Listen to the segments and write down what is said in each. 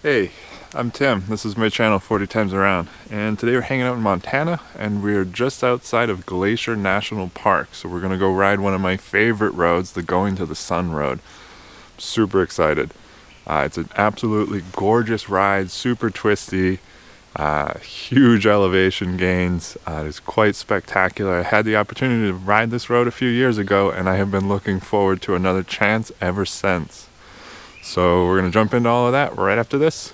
Hey, I'm Tim. This is my channel 40 Times Around, and today we're hanging out in Montana and we're just outside of Glacier National Park. So we're gonna go ride one of my favorite roads, the Going to the Sun Road. Super excited. It's an absolutely gorgeous ride, super twisty, huge elevation gains. It is quite spectacular. I had the opportunity to ride this road a few years ago and I have been looking forward to another chance ever since. So we're gonna jump into all of that right after this.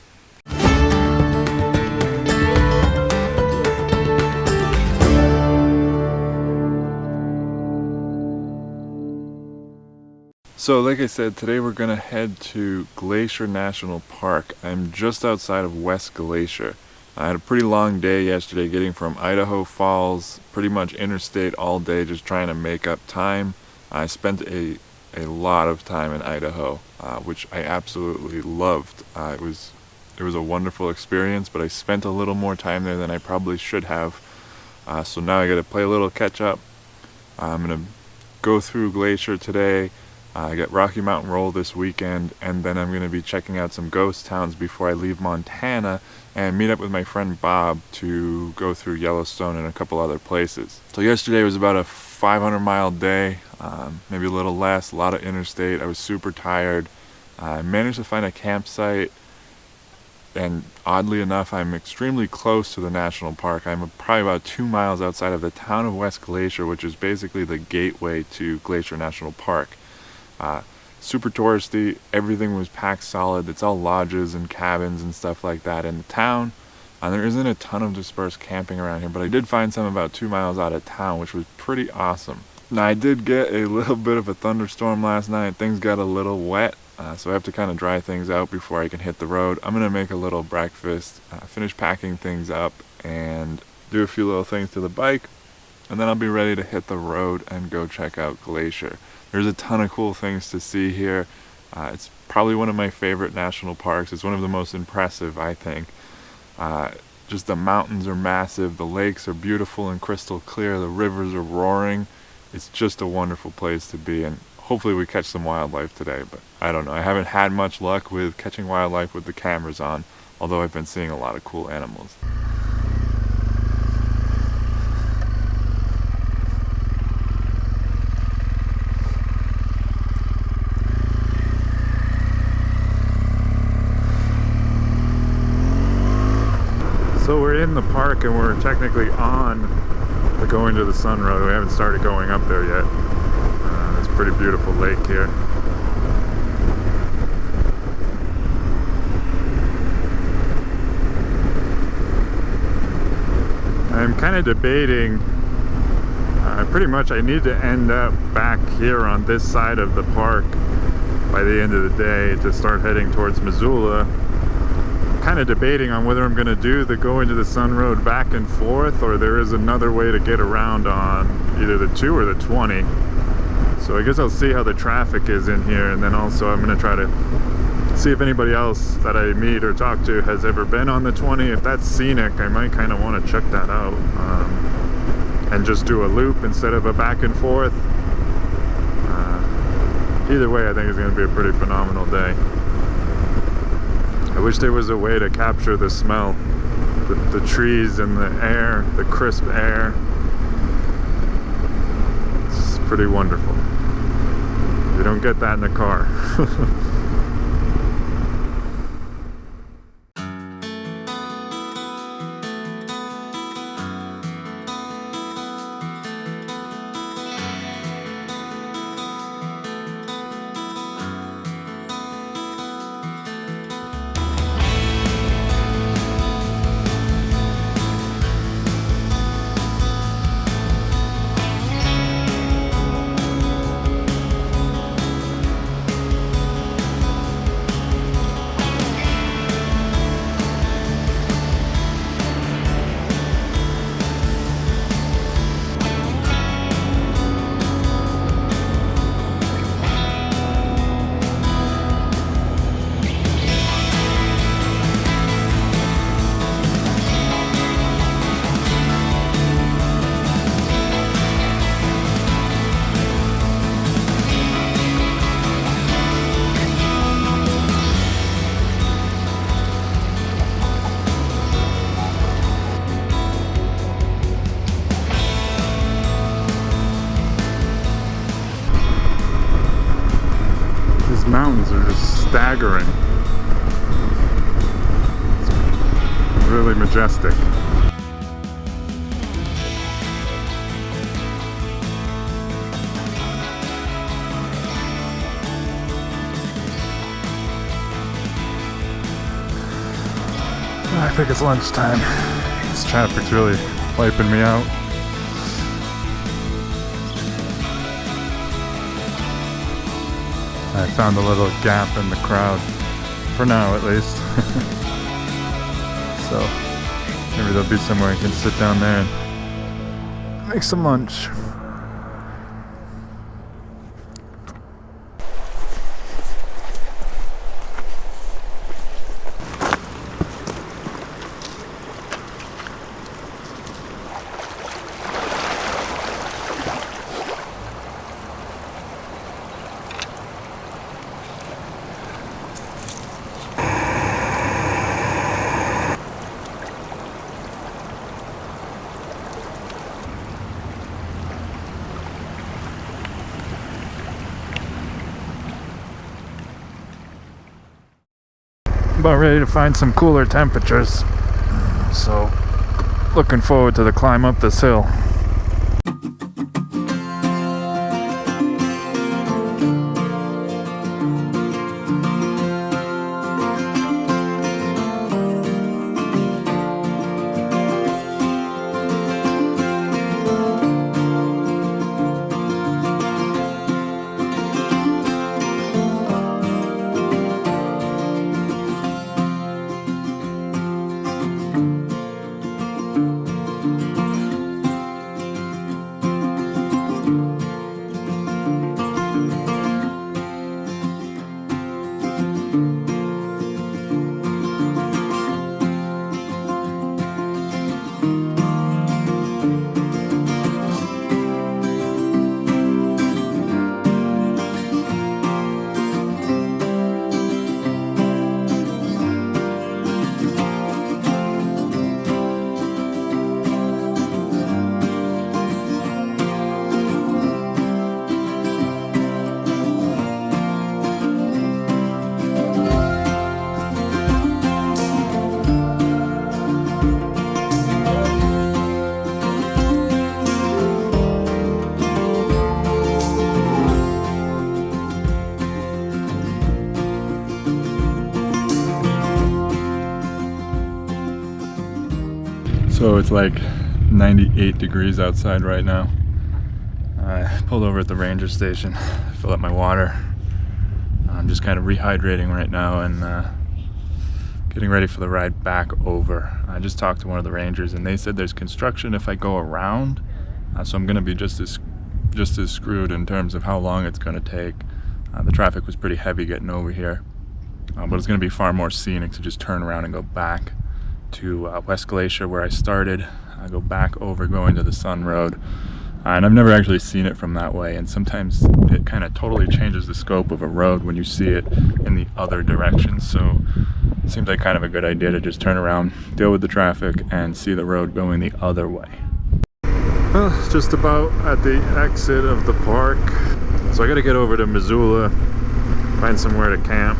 So like I said, today we're gonna head to Glacier National Park. I'm just outside of West Glacier. I had a pretty long day yesterday getting from Idaho Falls, pretty much interstate all day, just trying to make up time. I spent a lot of time in Idaho, which I absolutely loved. It was a wonderful experience, but I spent a little more time there than I probably should have. So now I got to play a little catch up. I'm gonna go through Glacier today. I got Rocky Mountain Roll this weekend, and then I'm going to be checking out some ghost towns before I leave Montana and meet up with my friend Bob to go through Yellowstone and a couple other places. So yesterday was about a 500-mile day, maybe a little less, a lot of interstate. I was super tired. I managed to find a campsite, and oddly enough, I'm extremely close to the national park. I'm probably about 2 miles outside of the town of West Glacier, which is basically the gateway to Glacier National Park. Super touristy, everything was packed solid. It's all lodges and cabins and stuff like that in the town. There isn't a ton of dispersed camping around here, but I did find some about 2 miles out of town, which was pretty awesome. Now I did get a little bit of a thunderstorm last night. Things got a little wet, so I have to kind of dry things out before I can hit the road. I'm gonna make a little breakfast, finish packing things up, and do a few little things to the bike, and then I'll be ready to hit the road and go check out Glacier. There's a ton of cool things to see here. It's probably one of my favorite national parks. It's one of the most impressive, I think. Just the mountains are massive, the lakes are beautiful and crystal clear, the rivers are roaring. It's just a wonderful place to be, and hopefully we catch some wildlife today, but I don't know. I haven't had much luck with catching wildlife with the cameras on, although I've been seeing a lot of cool animals. So we're in the park and we're technically on the Going to the Sun Road. We haven't started going up there yet. It's a pretty beautiful lake here. I'm kind of debating, pretty much I need to end up back here on this side of the park by the end of the day to start heading towards Missoula. Kind of debating on whether I'm going to do the Going to the Sun Road back and forth, or there is another way to get around on either the 2 or the 20. So I guess I'll see how the traffic is in here, and then also I'm going to try to see if anybody else that I meet or talk to has ever been on the 20. If that's scenic, I might kind of want to check that out, and just do a loop instead of a back and forth. Either way, I think it's going to be a pretty phenomenal day. I wish there was a way to capture the smell, the trees and the air, the crisp air. It's pretty wonderful. You don't get that in the car. staggering. It's really majestic. I think it's lunchtime. This traffic's really wiping me out. I found a little gap in the crowd, for now at least. So maybe there'll be somewhere I can sit down there and make some lunch. About ready to find some cooler temperatures, so looking forward to the climb up this hill. So it's like 98 degrees outside right now. I pulled over at the ranger station, fill up my water. I'm just kind of rehydrating right now and getting ready for the ride back over. I just talked to one of the rangers and they said there's construction if I go around, so I'm going to be just as screwed in terms of how long it's going to take. The traffic was pretty heavy getting over here, but it's going to be far more scenic to just turn around and go back to West Glacier where I started. I go back over going to the Sun Road, and I've never actually seen it from that way, and sometimes it kind of totally changes the scope of a road when you see it in the other direction. So it seems like kind of a good idea to just turn around, deal with the traffic, and see the road going the other way. Well, just about at the exit of the park, so I got to get over to Missoula, find somewhere to camp.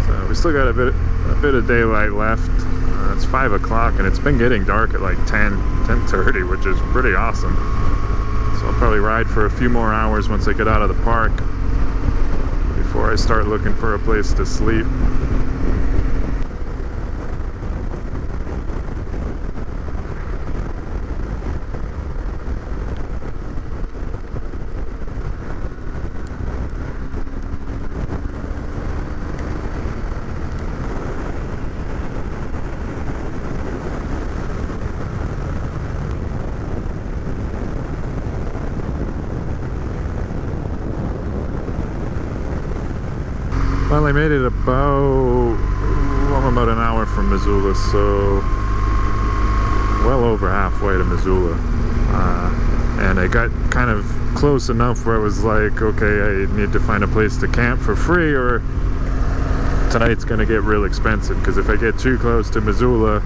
So we still got a bit of daylight left. It's 5 o'clock and it's been getting dark at like 10:30, which is pretty awesome. So I'll probably ride for a few more hours once I get out of the park before I start looking for a place to sleep. Well, I made it I'm about an hour from Missoula, so well over halfway to Missoula. And I got kind of close enough where I was like, okay, I need to find a place to camp for free or tonight's gonna get real expensive, because if I get too close to Missoula,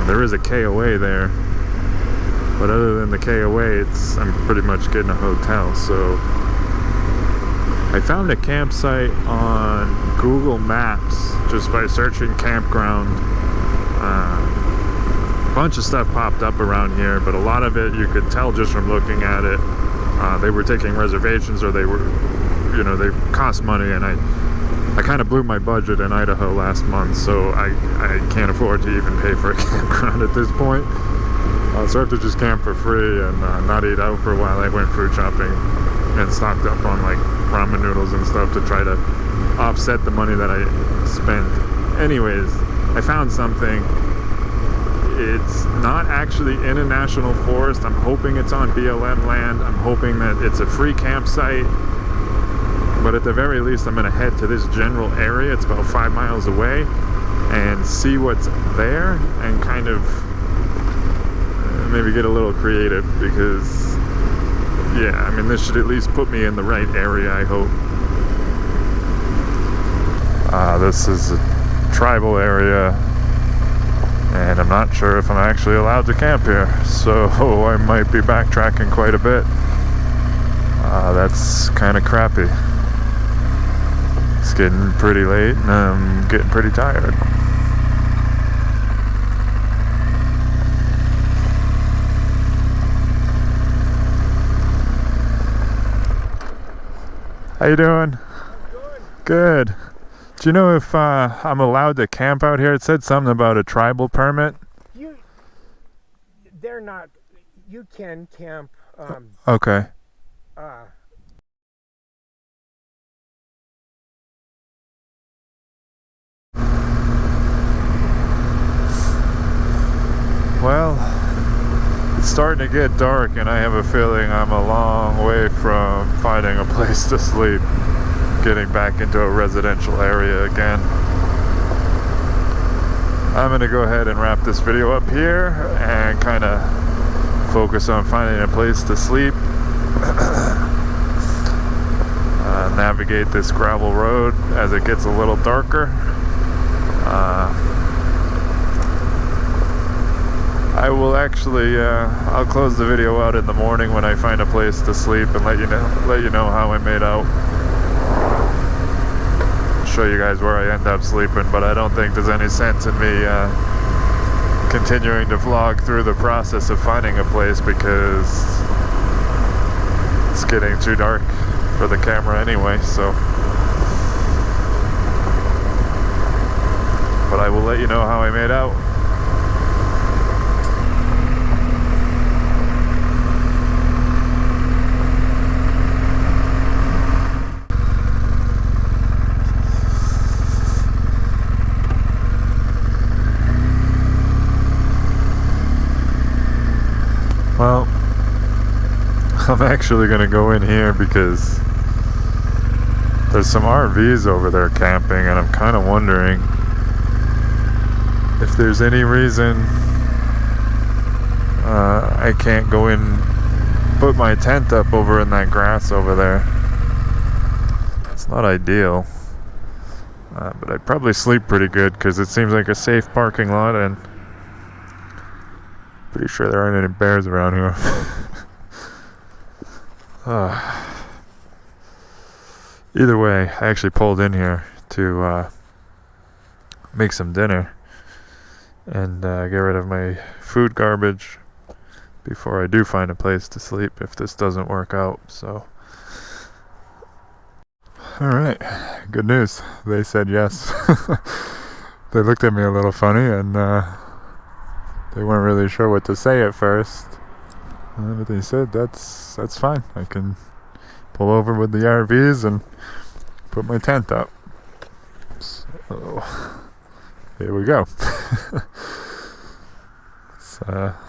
there is a KOA there, but other than the KOA, I'm pretty much getting a hotel. So I found a campsite on Google Maps just by searching campground. A bunch of stuff popped up around here, but a lot of it you could tell just from looking at it. They were taking reservations, or they were, you know, they cost money, and I kind of blew my budget in Idaho last month, so I can't afford to even pay for a campground at this point. So I have to just camp for free and not eat out for a while. I went food shopping and stocked up on like ramen noodles and stuff to try to offset the money that I spent. Anyways, I found something. It's not actually in a national forest. I'm hoping it's on BLM land. I'm hoping that it's a free campsite. But at the very least, I'm going to head to this general area. It's about 5 miles away and see what's there and kind of maybe get a little creative, because yeah, I mean, this should at least put me in the right area, I hope. This is a tribal area, and I'm not sure if I'm actually allowed to camp here, so I might be backtracking quite a bit. That's kind of crappy. It's getting pretty late and I'm getting pretty tired. How you doing? Good. Do you know if I'm allowed to camp out here? It said something about a tribal permit. They're not. You can camp. Okay. Well, it's starting to get dark, and I have a feeling I'm a long way from finding a place to sleep, getting back into a residential area again. I'm going to go ahead and wrap this video up here and kind of focus on finding a place to sleep. Navigate this gravel road as it gets a little darker. I will actually, I'll close the video out in the morning when I find a place to sleep and let you know how I made out. Show you guys where I end up sleeping, but I don't think there's any sense in me continuing to vlog through the process of finding a place, because it's getting too dark for the camera anyway, so. But I will let you know how I made out. Well, I'm actually going to go in here because there's some RVs over there camping, and I'm kind of wondering if there's any reason I can't go in, put my tent up over in that grass over there. It's not ideal, but I'd probably sleep pretty good because it seems like a safe parking lot, and pretty sure there aren't any bears around here. Either way, I actually pulled in here to make some dinner and get rid of my food garbage before I do find a place to sleep if this doesn't work out. So, alright, good news. They said yes. They looked at me a little funny, and they weren't really sure what to say at first, but they said that's fine. I can pull over with the RVs and put my tent up. So here we go.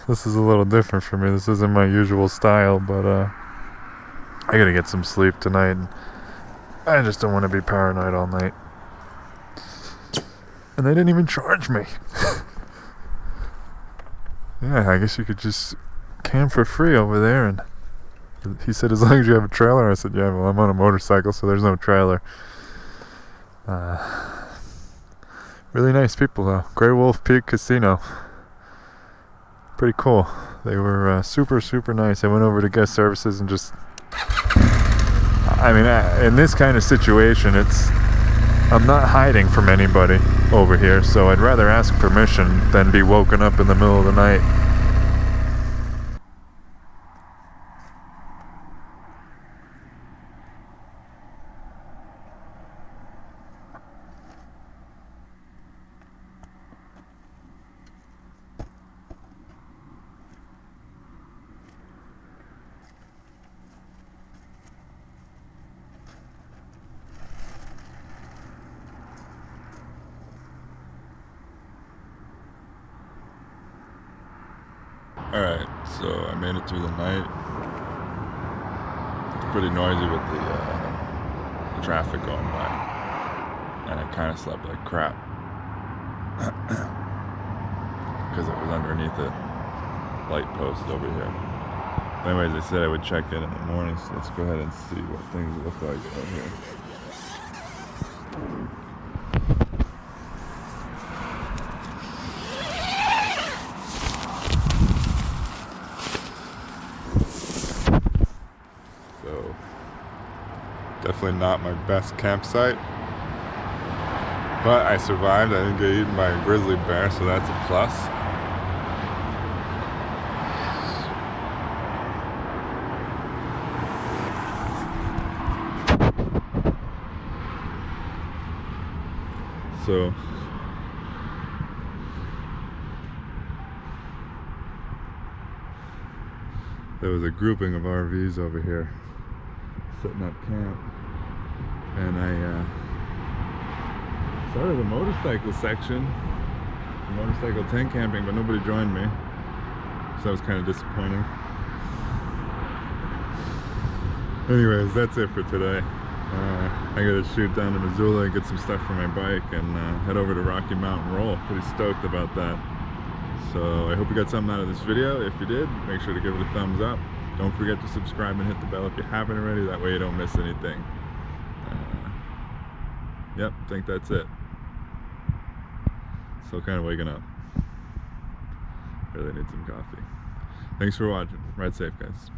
This is a little different for me. This isn't my usual style, but I gotta get some sleep tonight. I just don't want to be paranoid all night. And they didn't even charge me. Yeah, I guess you could just camp for free over there. And he said, as long as you have a trailer. I said, yeah, well, I'm on a motorcycle, so there's no trailer. Really nice people, though. Grey Wolf Peak Casino. Pretty cool. They were super, super nice. I went over to guest services and just I mean, in this kind of situation, I'm not hiding from anybody over here, so I'd rather ask permission than be woken up in the middle of the night. Alright, so I made it through the night. It's pretty noisy with the traffic going by. And I kind of slept like crap. Because it was underneath a light post over here. Anyways, I said I would check in the morning, so let's go ahead and see what things look like out here. So, definitely not my best campsite, but I survived. I didn't get eaten by a grizzly bear, so that's a plus. So there was a grouping of RVs over here setting up camp, and I started a motorcycle section, motorcycle tent camping, but nobody joined me, so that was kind of disappointing. Anyways, that's it for today. I gotta shoot down to Missoula and get some stuff for my bike and head over to Rocky Mountain Roll. Pretty stoked about that. So I hope you got something out of this video. If you did, make sure to give it a thumbs up. Don't forget to subscribe and hit the bell if you haven't already. That way you don't miss anything. Yep, I think that's it. Still kind of waking up. Really need some coffee. Thanks for watching. Ride safe, guys.